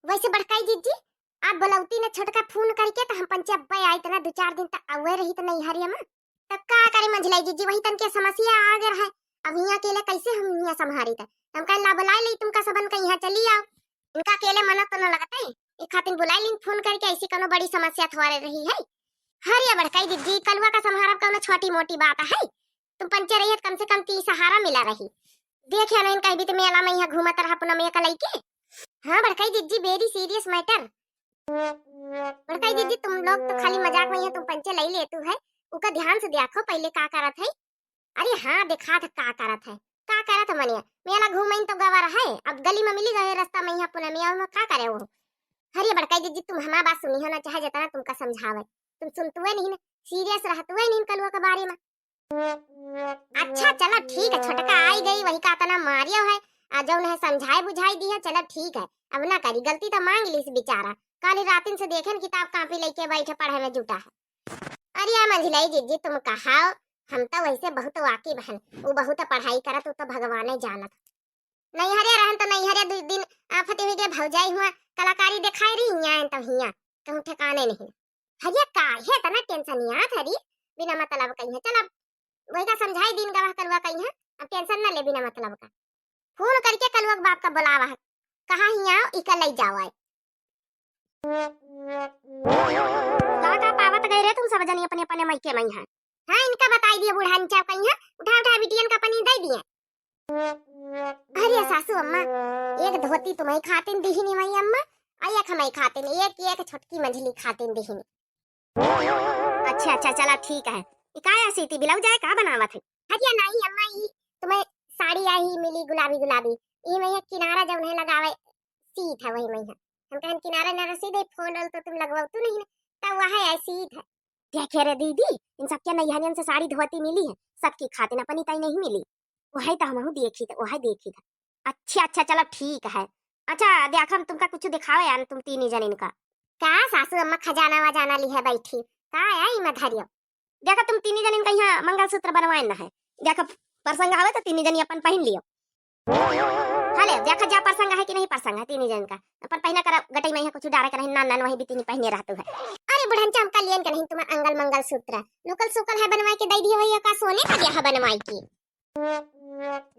वैसे बड़काई जीजी आप बोलौती ने छोटका फोन करके तो हम पंचायत आई तना 2-4 दिन तक अवे रही तो नहीं हरिया में तब का करे मंझलाई जीजी वही तन के समस्या आ गए है। अब यहाँ अकेले कैसे हम यहाँ संभारी था हम कह ला बुला ले तुमका सबन का यहाँ चली आओ इनका अकेले मना तो न लगता है एक खातिर बुला ली फोन करके ऐसी कोनो बड़ी समस्या थोड़े रही है। हरिया बड़काई जीजी कलवा का संहारा कोनो छोटी मोटी बात है तुम पंचे रही कम से कम 30 सहारा मिला रही देखे ना इनका भी तो मेला में यहाँ घूमत रहा पुनः में कलाई के। हाँ बड़काई जीजी वेरी सीरियस मैटर। बड़काई दीदी तुम लोग तो खाली मजाक में है तुम पंचे ले ले तू है उका ध्यान से देखो पहले का करत है। अरे हाँ देखा था का करत मनिया मेला घूमइन तो गवा रहा है अब गली में मिली गए रास्ता में यहाँ पुनः में का करे वो। अरे बड़काई दीदी तुम हमारा बात सुनी हो ना चाहे जितना तुमका समझावे तुम सुनतुए नहीं ना सीरियस रहतुए नहीं कलवा के बारे में। अच्छा चलो ठीक है छोटका आई गई वही का तना मारियो है आज है समझाए बुझाई दी है चलो ठीक है अब ना करी गलती तो मांग ली इस बेचारा कल रातिन से देखे न किताब कापी लेके बैठे पढ़े में जुटा है। अरे मंझलाई जीजी तुम कहा हम तो वैसे बहुत वाकिफ हैं वो बहुत पढ़ाई करत वो तो भगवान जानत नहीं हरे रहन तो नहीं हरे 2 दिन आफत हुई के भौजाई हुआ कलाकारी दिखाई रही यहाँ तो हिया कहूं ठिकाने नहीं हरिया का है तना टेंशन याद हरी बिना मतलब कहीं है चल अब वही का समझाई दिन गवाह करवा कहीं है अब टेंशन ना ले बिना मतलब का फोन करके कलवा बाप का बुलावा है कहा हिया इका ले जाओ आए का पावत गए रे तुम सब जनी अपने अपने मायके में है। हां इनका बताई दिए बुढ़ान चाव कहीं है उठा बिटियन का पनी दे दिए। अरे सासू अम्मा एक धोती तुम्हें खातिन दिहिनी मई अम्मा आ एक हमें खातिन एक छोटकी मंझली खातिन दिहिनी। अच्छा अच्छा चला ठीक है इकाया सीती ब्लाउज जाए का बनावत है। हरिया नहीं अम्मा ई तुम्हें साड़ी आई मिली गुलाबी गुलाबी ई में किनारा जब नहीं लगावे सीट है वही में है हम कहन किनारा न रसी दे फोन तो तुम लगवाओ तो नहीं तब वह ऐसी ही था क्या कह रहे दीदी इन सब के नैहरियन से साड़ी धोती मिली है सबकी खातिन अपनी तई नहीं मिली वही तो हम देखी था। अच्छा अच्छा चलो ठीक है। अच्छा देख हम तुमका कुछ दिखावे यार तुम तीन जन इनका का सासू अम्मा खजाना वजाना ली है बैठी का आई मैं धरियो देखा तुम तीन जन इनका यहाँ मंगलसूत्र बनवाए ना है देखा प्रसंग आवे तो तीन जन अपन पहन लियो हाले देखा जा प्रसंग है कि नहीं प्रसंग है तीन जन का अपन पहना कर गटई में कुछ डारे कर ना वही भी तीन पहने रहतो है। अरे बुढ़न चमका लियन के नहीं तुम अंगल मंगल सूत्र लुकल सुकल है बनवाई के दई दिए भैया का सोने का दिया है बनवाई की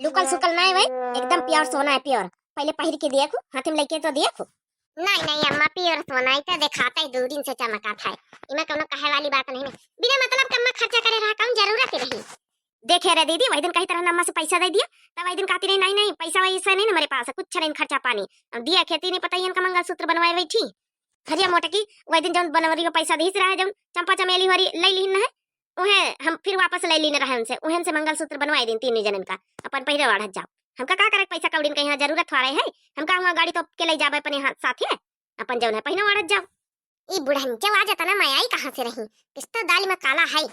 लुकल सुकल नहीं भाई एकदम प्योर सोना है प्योर पहले पहिर के देखो हाथ में लेके तो देखो नहीं नहीं अम्मा प्योर सोना ही तो दिखाता है 2 दिन से चमका था इमे कोनो कहे वाली बात नहीं बिना मतलब कम खर्चा करे रहा कम जरूरत रही देखे रे दीदी वही दिन कही तरह नम्मा से पैसा दे दिया तब वही दिन कहती रही नहीं पैसा वैसा नहीं हमारे पास कुछ नहीं खर्चा पानी अब दिया खेती नहीं पता इनका मंगलसूत्र बनवाए बैठी हरिया मोटकी वही दिन जब बनवरी को पैसा दीस रहा है जब चंपा चमेली हरी ले लीन है उहे हम फिर वापस ले लीन रहे उनसे उहन से मंगलसूत्र बनवाए दिन 3 जनन का अपन पहिरे वाढ़ जाओ हमका का करे पैसा कौड़ी के यहाँ जरूरत थोड़े है हमका हुआ गाड़ी तो के ले जाबे अपने हाथ साथ है अपन जौन है पहिने वाढ़ जाओ ई बुढ़न के आ जाता ना मैं आई कहां से रही किस तो दाल में काला है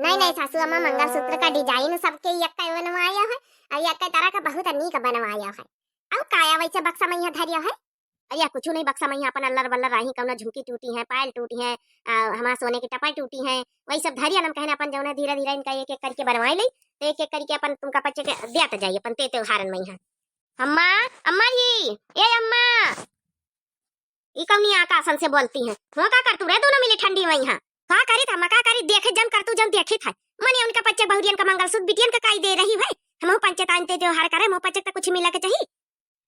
नहीं सासू अम्मा मंगलसूत्र का डिजाइन सबके यक्का बनवाया है और यक्का तरह का बहुत अनीक बनवाया है अब काया वैसे बक्सा में यहाँ धरिया है अरे कुछ नहीं बक्सा में यहाँ अपन अल्लर बल्लर रही कौना झुमकी टूटी है पायल टूटी है हमारा सोने की टपाई टूटी है वही सब धरिया हम कहने अपन जौन धीरे धीरे इनका एक करके बनवाई ली तो एक करके अपन तुमका बच्चे के देते जाइए अपन ते त्योहारन में यहाँ। अम्मा अम्मा जी ए अम्मा ई कौनी आकाशन से बोलती है हो का कर तू रे दोनों मिली ठंडी में यहाँ का करी था मका करी देखे जन कर तू जन देखे था मने उनका बच्चे बहुरियन का मंगलसूत्र बिटियन का काई दे रही है हम पंचायत आनते त्योहार करे मो पंचायत का कुछ मिला के चाहिए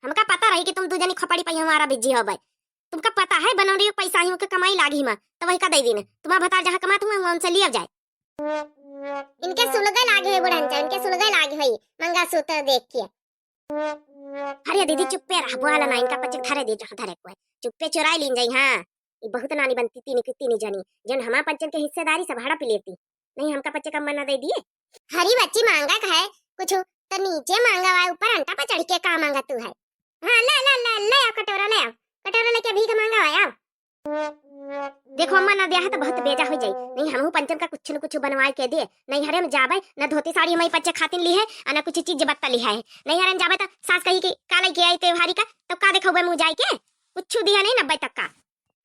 हमका पता रही कि तुम 2 जनी खपड़ी पे हमारा बिजी हो भाई तुमका पता है बनौरी पैसा ही के कमाई लागी में तो वही का दे दिन तुम्हारा बता जहां कमात हुआ उनसे लिया जाए इनके सुलगे लागे है बुढ़न इनके सुलगे लागे है मंगलसूत्र देख के। अरे दीदी चुप्पे रह बोला ना इनका बच्चे धरे दे जहां धरे को चुप्पे चुराई लीन जाई हां ये बहुत नानी बनती तीन जनी जन हमारा पंचायत के हिस्सेदारी सब भाड़ा पे लेती नहीं हमका बच्चे का मना दे दिए हरी बच्ची मांगा का है कुछ तो नीचे मांगा हुआ ऊपर अंटा पे चढ़ के का मांगा तू है। हाँ ले आओ कटोरा लेके भीख मांगा आया देखो अम्मा ना दिया है तो बहुत बेजा हो जाई नहीं हमहू पंचम का कुछ न कुछ बनवाए के दे नहीं हरे में जाबे न धोती साड़ी मई बच्चे खातिन ली है और न कुछ चीज बत्ता ली है नहीं हरे में जाबे तो सास कही कि काले के आई त्योहारी का तो का देखोगे मुंह जाई के कुछ दिया नहीं 90 तक का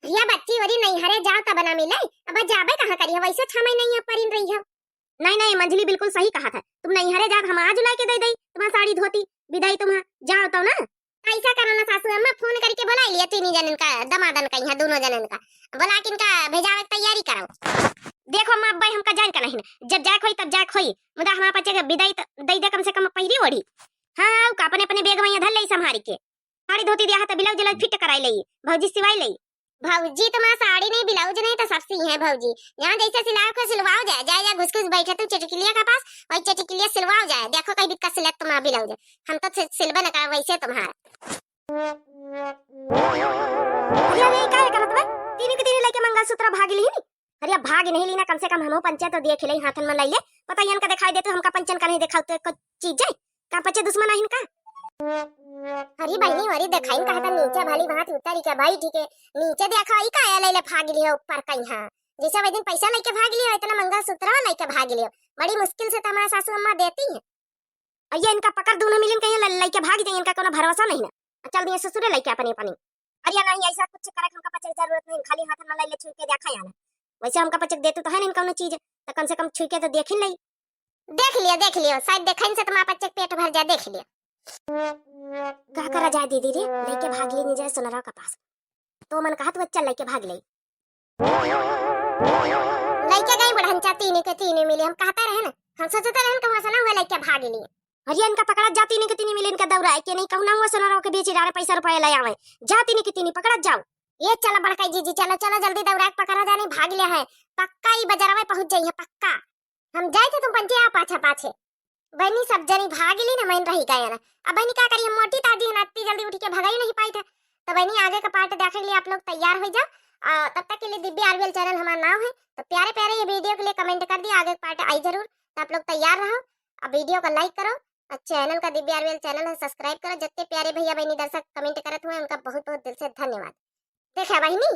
या बच्ची वरी नहीं हरे जाओ तब बना मिले अब जाबे कहां करी वैसे 6 महीने यहाँ परिन रही है। नहीं मंजली बिल्कुल सही कहा था तुम नहीं हरे जा हम आज ला के दे तुम्हारा साड़ी धोती विदाई तुम्हारा जाओ तो ना ऐसा करो ना सासू अम्मा फोन बुला लिया तीन जनन का दमादन का यहाँ दोनों जनन का बोला कि इनका भेजावे की तैयारी करो। देखो अम्मा अब्बा हमका जान का नहीं जब जाक होई तब जाक होई मुदा हमारा बच्चे के विदाई दई दे कम से कम पहिरी ओढ़ी। हाँ का अपने अपने बेग में धर लई संभारी के साड़ी धोती दिया त ब्लाउज जला फिट कराई लई भौजी सिवाई लई। भौजी तुम्हारा साड़ी नहीं ब्लाउज नहीं तो सब सी है भौजी यहाँ जैसे सिलाओ को सिलवाओ जाए जाए जा घुस घुस बैठे तुम चटकिलिया के पास वही चटकिलिया सिलवाओ जाए देखो कहीं दिक्कत सिलेक्ट तुम्हारा ब्लाउज हम तो सिलबे न कर वैसे तुम्हारा। अरे काय का मतलब तीन के तीन लेके मंगलसूत्र भाग ली नहीं। अरे भाग नहीं लीना कम से कम हमो पंचायत तो देख ले हाथन में लई ले पता यन का दिखाई देते हमका पंचन का नहीं दिखाओ तो कुछ चीज है का पचे दुश्मन आहिन का। अरे बहनी वरी दिखाई कहता नीचे भली भांति उतरी के भाई ठीक है नीचे देखा ई काया ले भाग लियो ऊपर कहीं हां जैसे वही दिन पैसा लेके भाग लियो इतना मंगलसूत्र लेके भाग लियो बड़ी मुश्किल से हमारा सासू अम्मा देती है। अये इनका पकड़ दोनों मिलन कहीं लेके भाग जाए इनका कोनो भरोसा नहीं ना चल दिए ससुरे लेके अपने अपनी। अरे नहीं ऐसा कुछ करे हमका पचक जरूरत नहीं खाली हाथ में ले छुई के देखा याना वैसे हमका पचक देते तो है नहीं कोनो चीज तो कम से कम छुई के तो देख ही लई। देख लियो शायद देखन से तुम्हारा पचक पेट भर जाए देख लियो का करा जाए दीदी रे लेके भाग ली निजे सुनरा का पास तो मन कहा तो चल लेके भाग ले लेके गई बढ़ंचा तीन के तीन मिले हम कहता रहे ना हम सोचते रहे कि वहां ना हुआ लेके भाग लिए। अरे इनका पकड़ा जाती नहीं के तीन मिले इनका दौड़ा है कि नहीं कहूं ना हुआ सुनरा के बेची डाले पैसा रुपया ले आवे जाती नहीं के तीन पकड़ा जाओ ये चला बड़का जी चलो चलो जल्दी दौड़ा पकड़ा जाने भाग लिया है पक्का ही बाजार में पहुंच जाइए पक्का हम जाए थे तुम पंचे आ पाछा पाछे बहनी सब जनी भाग ली ना मैं रही गया ना अब बहनी क्या करिए मोटी ताजी है ना इतनी जल्दी उठ के भगा ही नहीं पाई था तो बहनी आगे का पार्ट देखने के लिए आप लोग तैयार हो जाओ तब तक के लिए दिव्य आरवीएल चैनल हमारा नाम है तो प्यारे प्यारे ये वीडियो के लिए कमेंट कर दिया आगे का पार्ट आई जरूर तो आप लोग तैयार रहो अब वीडियो को लाइक करो और चैनल का दिव्य आरवीएल चैनल है सब्सक्राइब करो जितने प्यारे भैया बहनी दर्शक कमेंट करते हुए उनका बहुत बहुत दिल से धन्यवाद। देखा बहनी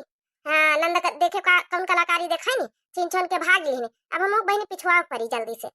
हाँ नंद देखे कौन कलाकारी देखा नहीं छीन छोन के भाग ली अब हम बहनी पिछुआ पड़ी जल्दी से।